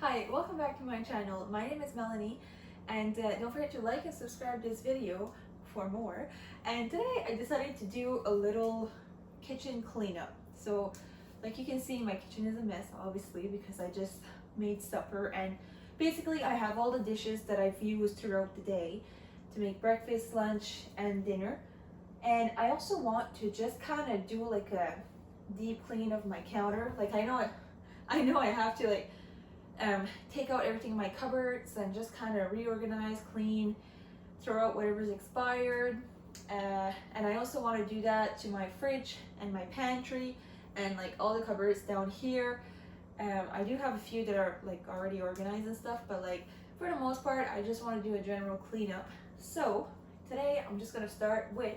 Hi, welcome back to my channel. My name is Melanie, and don't forget to like and subscribe this video for more. And today I decided to do a little kitchen cleanup. So like you can see, my kitchen is a mess obviously because I just made supper, and basically I have all the dishes that I've used throughout the day to make breakfast, lunch, and dinner. And I also want to just kind of do like a deep clean of my counter. Like I know I have to take out everything in my cupboards and just kind of reorganize, clean, throw out whatever's expired. And I also want to do that to my fridge and my pantry and like all the cupboards down here. I do have a few that are like already organized and stuff, but like for the most part, I just want to do a general cleanup. So today I'm just going to start with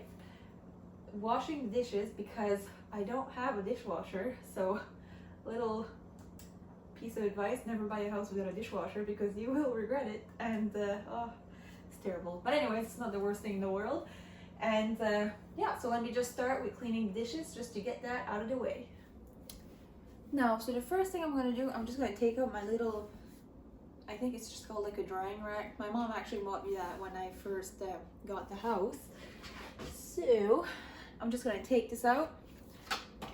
washing the dishes because I don't have a dishwasher. So little piece of advice: never buy a house without a dishwasher because you will regret it. And it's terrible, but anyways, it's not the worst thing in the world. And yeah, so let me just start with cleaning the dishes just to get that out of the way. Now, so the first thing I'm going to do, I'm just going to take out my little, I think it's just called like a drying rack. My mom actually bought me that when I first got the house. So I'm just going to take this out,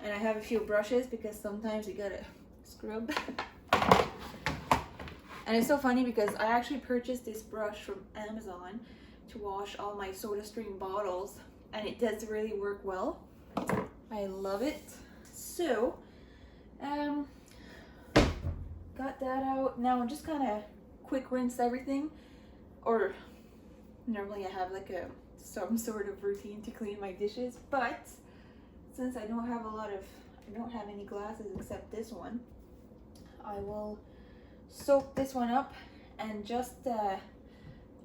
and I have a few brushes because sometimes you gotta scrub. And it's so funny because I actually purchased this brush from Amazon to wash all my SodaStream bottles, and it does really work well. I love it. So got that out. Now I'm just kind of quick rinse everything, or normally I have like some sort of routine to clean my dishes, but since I don't have any glasses except this one, I will soak this one up and just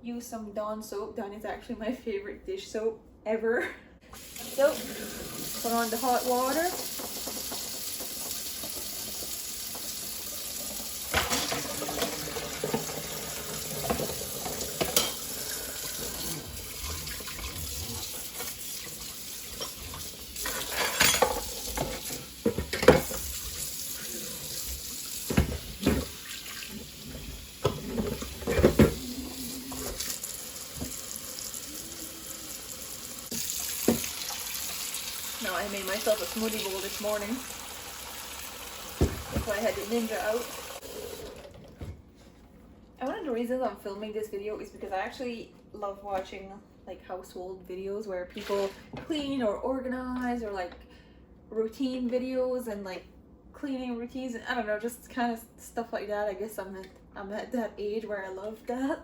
use some Dawn soap. Dawn is actually my favorite dish soap ever. So put on the hot water. Now I made myself a smoothie bowl this morning. That's why I had the Ninja out. And one of the reasons I'm filming this video is because I actually love watching like household videos where people clean or organize, or like routine videos and like cleaning routines, and I don't know, just kind of stuff like that. I guess I'm at that age where I love that.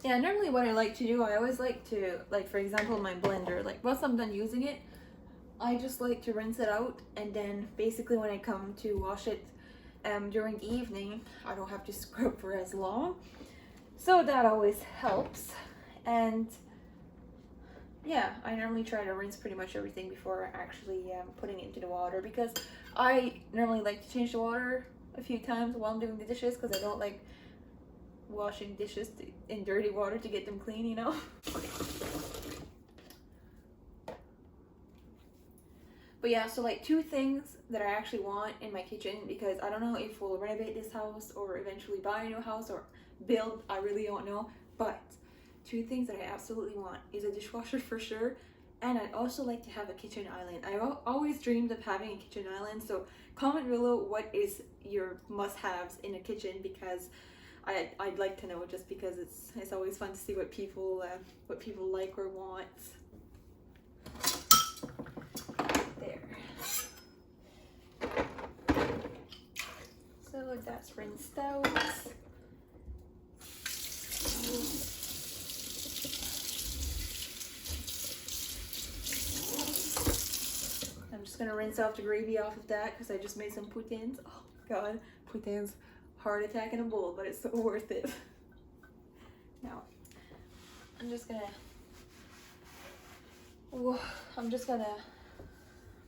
Yeah, normally what I like to do, I always like to, like for example my blender, like once I'm done using it, I just like to rinse it out, and then basically when I come to wash it during the evening, I don't have to scrub for as long. So that always helps. And yeah, I normally try to rinse pretty much everything before actually putting it into the water, because I normally like to change the water a few times while I'm doing the dishes, because I don't like washing dishes in dirty water to get them clean, you know. But yeah, so like two things that I actually want in my kitchen, because I don't know if we'll renovate this house or eventually buy a new house or build, I really don't know, but two things that I absolutely want is a dishwasher for sure, and I'd also like to have a kitchen island. I've always dreamed of having a kitchen island, so comment below what is your must-haves in a kitchen, because I'd like to know, just because it's always fun to see what people like or want. There. So that's rinsed out. I'm just gonna rinse off the gravy off of that because I just made some poutines. Oh god, poutines. Heart attack in a bowl, but it's so worth it. Now, I'm just gonna So I'm just gonna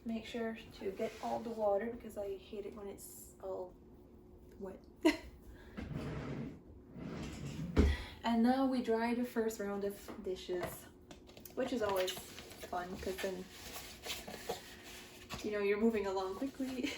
make sure to get all the water because I hate it when it's all wet. And now we dry the first round of dishes, which is always fun because then, you know, you're moving along quickly.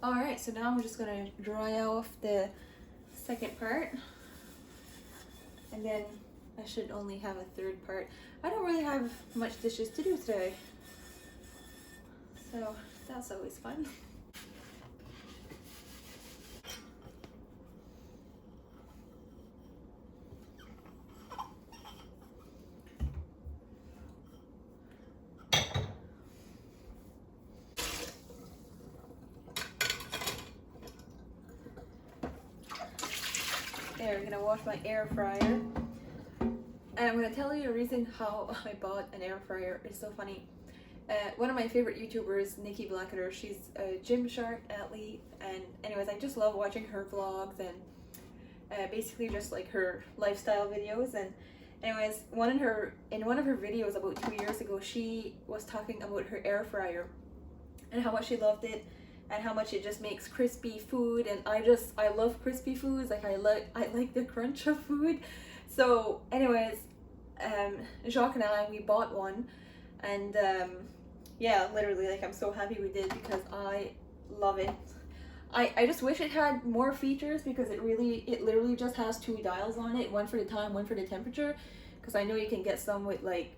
Alright, so now I'm just gonna dry off the second part, and then I should only have a third part. I don't really have much dishes to do today, so that's always fun. There, I'm gonna wash my air fryer. And I'm gonna tell you a reason how I bought an air fryer. It's so funny. One of my favorite YouTubers, Nikki Blackadder, she's a Gymshark athlete, and anyways, I just love watching her vlogs and basically just like her lifestyle videos. And anyways, in one of her videos about 2 years ago, she was talking about her air fryer and how much she loved it and how much it just makes crispy food. And I love crispy foods. Like I like the crunch of food. So anyways, Jacques and we bought one, and yeah, literally, like, I'm so happy we did because I love it. I just wish it had more features because it literally just has 2 dials on it, one for the time, one for the temperature, because I know you can get some with like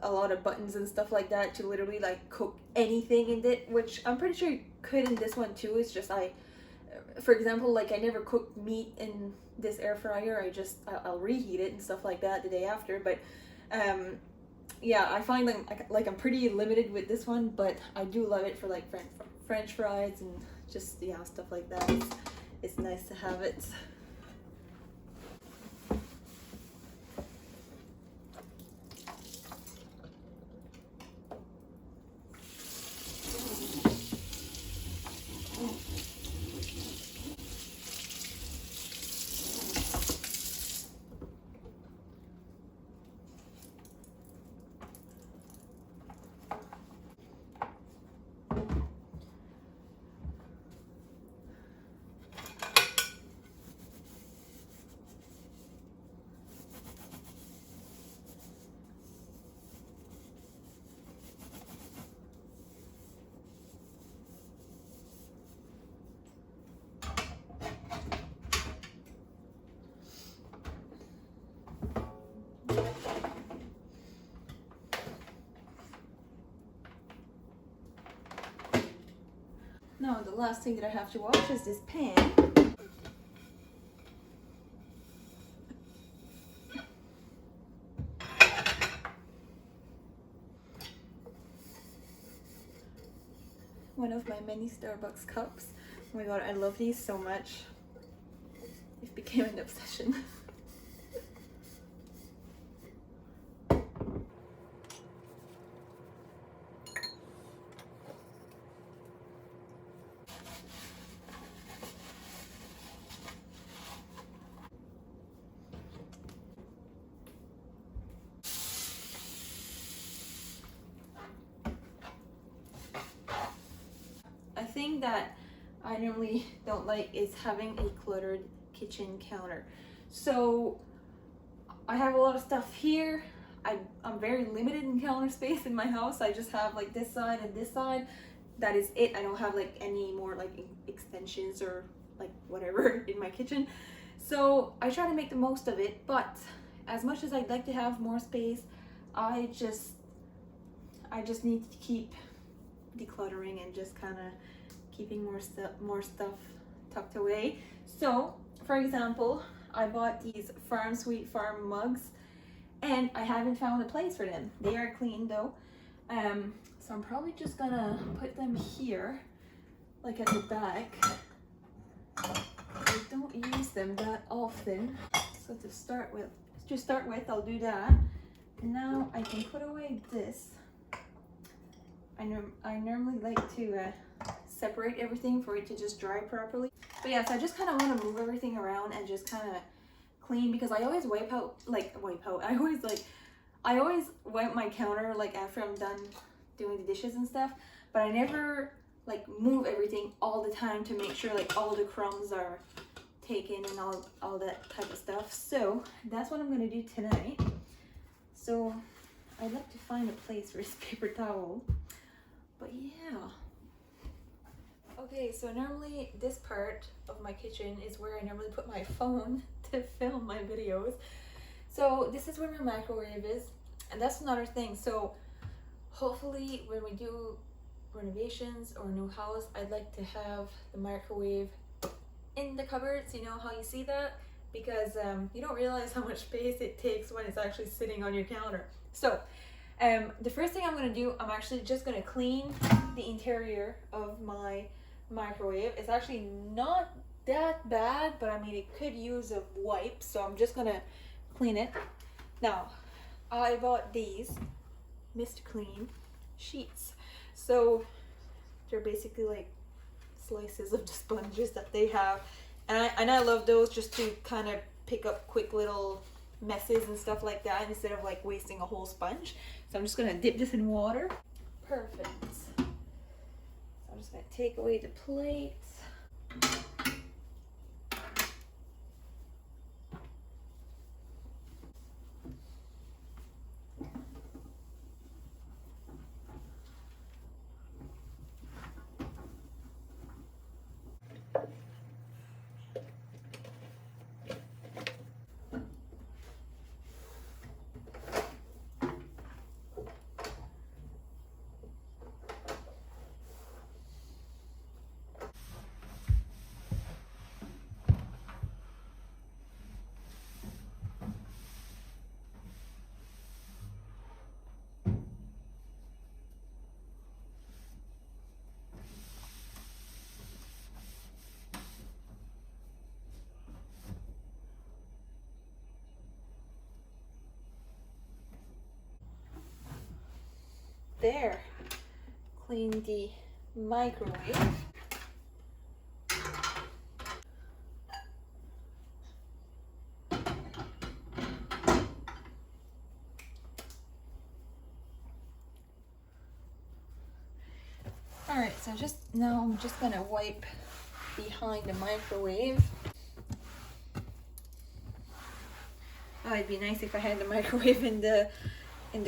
a lot of buttons and stuff like that to literally like cook anything in it, which I'm pretty sure you could in this one too. It's just for example, like I never cook meat in this air fryer. I'll reheat it and stuff like that the day after. But yeah, I find like I'm pretty limited with this one, but I do love it for like French fries and just, yeah, stuff like that. It's nice to have it. Now the last thing that I have to wash is this pan. One of my many Starbucks cups. Oh my god, I love these so much. It became an obsession. Thing that I normally don't like is having a cluttered kitchen counter. So I have a lot of stuff here. I'm very limited in counter space in my house. I just have like this side and this side. that is it. I don't have like any more like extensions or like whatever in my kitchen. So I try to make the most of it, but as much as I'd like to have more space, I just need to keep decluttering and just kind of keeping more stuff tucked away. So for example, I bought these Farm Sweet Farm mugs and I haven't found a place for them. They are clean though. So I'm probably just gonna put them here, like at the back. I don't use them that often. So to start with, I'll do that. Now I can put away this. I normally like to separate everything for it to just dry properly. But yeah, so I just kind of want to move everything around and just kind of clean, because I always I always wipe my counter like after I'm done doing the dishes and stuff, but I never like move everything all the time to make sure like all the crumbs are taken and all that type of stuff. So that's what I'm gonna do tonight. So I'd like to find a place for this paper towel, but yeah. Okay, so normally this part of my kitchen is where I normally put my phone to film my videos. So this is where my microwave is, and that's another thing. So hopefully when we do renovations or a new house, I'd like to have the microwave in the cupboards, you know how you see that? Because you don't realize how much space it takes when it's actually sitting on your counter. So the first thing I'm going to do, I'm actually just going to clean the interior of my microwave. It's actually not that bad, but I mean it could use a wipe, so I'm just going to clean it. Now I bought these Mist Clean sheets. So they're basically like slices of the sponges that they have, and I love those just to kind of pick up quick little messes and stuff like that instead of like wasting a whole sponge. So I'm just gonna dip this in water. Perfect. So I'm just gonna take away the plates. There, clean the microwave. All right, so I'm just gonna wipe behind the microwave. Oh, it'd be nice if I had the microwave in the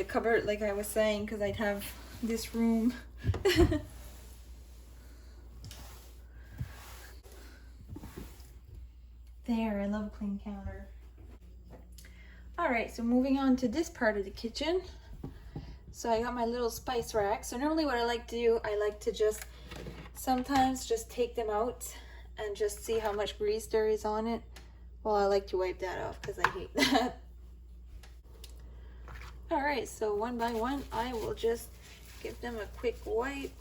cupboard, like I was saying, because I'd have this room. There, I love a clean counter. All right, so moving on to this part of the kitchen. So I got my little spice rack. So normally what I like to do, I like to sometimes just take them out and just see how much grease there is on it. Well, I like to wipe that off because I hate that. All right, so one by one, I will just give them a quick wipe,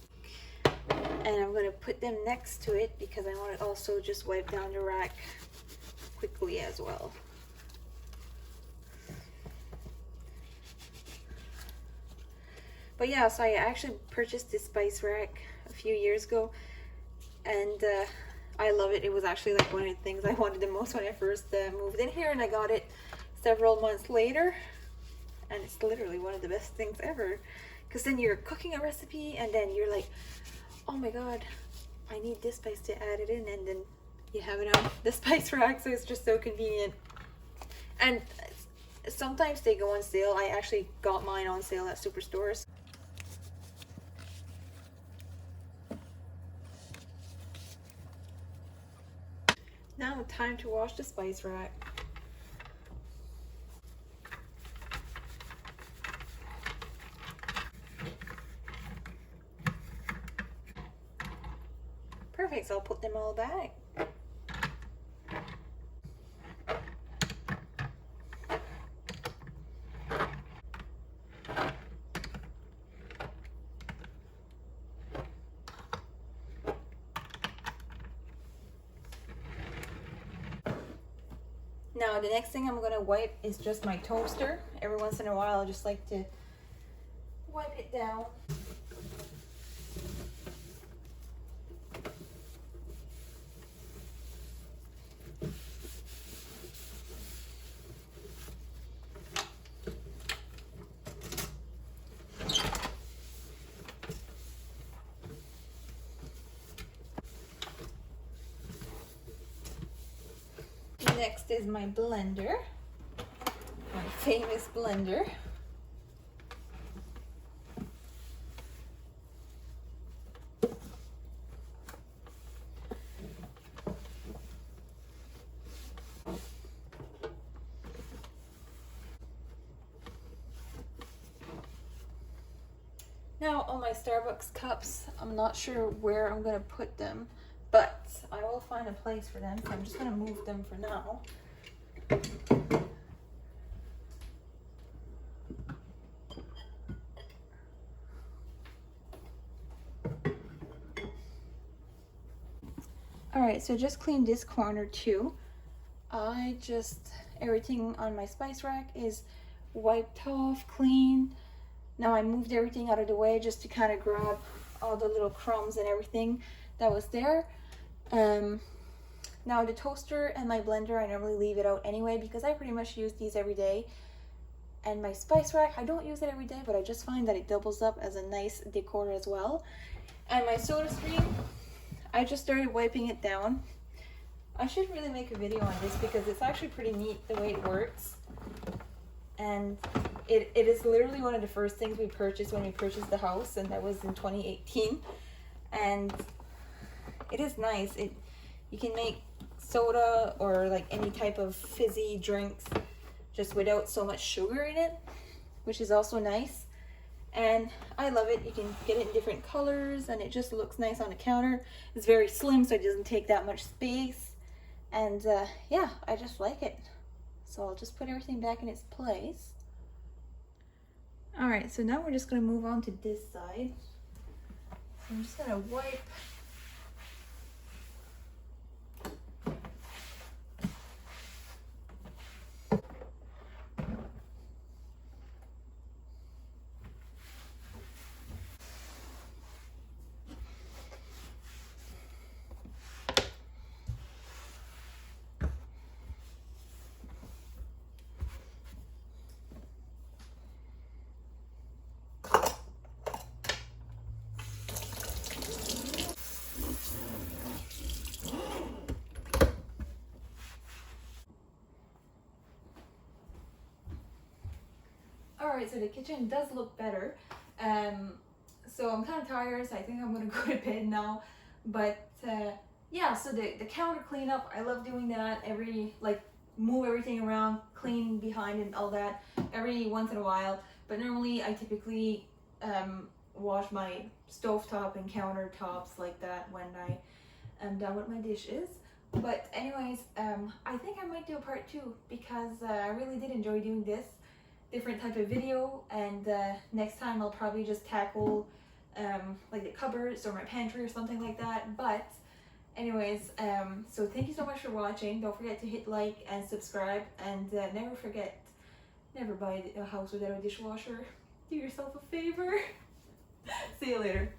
and I'm gonna put them next to it because I want to also just wipe down the rack quickly as well. But yeah, so I actually purchased this spice rack a few years ago, and I love it. It was actually like one of the things I wanted the most when I first moved in here, and I got it several months later, and it's literally one of the best things ever, because then you're cooking a recipe and then you're like, oh my god, I need this spice to add it in, and then you have it on the spice rack. So it's just so convenient. And sometimes they go on sale. I actually got mine on sale at superstores. Now time to wash the spice rack. Perfect, so I'll put them all back. Now the next thing I'm gonna wipe is just my toaster. Every once in a while I just like to wipe it down. Next is my blender, my famous blender. Now on my Starbucks cups, I'm not sure where I'm going to put them, but I will find a place for them, so I'm just going to move them for now. Alright, so just cleaned this corner too. Everything on my spice rack is wiped off, clean. Now I moved everything out of the way just to kind of grab all the little crumbs and everything that was there. Now the toaster and my blender, I normally leave it out anyway because I pretty much use these every day. And my spice rack, I don't use it every day, but I just find that it doubles up as a nice decor as well. And my soda stream, I just started wiping it down. I should really make a video on this because it's actually pretty neat the way it works. And it is literally one of the first things we purchased when we purchased the house, and that was in 2018. And it is nice. You can make soda or like any type of fizzy drinks just without so much sugar in it, which is also nice. And I love it. You can get it in different colors and it just looks nice on the counter. It's very slim, so it doesn't take that much space. And yeah, I just like it. So I'll just put everything back in its place. All right, so now we're just gonna move on to this side. So I'm just gonna wipe Alright, so the kitchen does look better. So I'm kind of tired, so I think I'm going to go to bed now. But yeah, so the counter cleanup, I love doing that move everything around, clean behind and all that every once in a while. But normally I typically wash my stovetop and countertops like that when I am done with my dishes. But anyways, I think I might do a part 2 because I really did enjoy doing this different type of video, and next time I'll probably just tackle like the cupboards or my pantry or something like that. But anyways, so thank you so much for watching. Don't forget to hit like and subscribe, and never buy a house without a dishwasher. Do yourself a favor. See you later.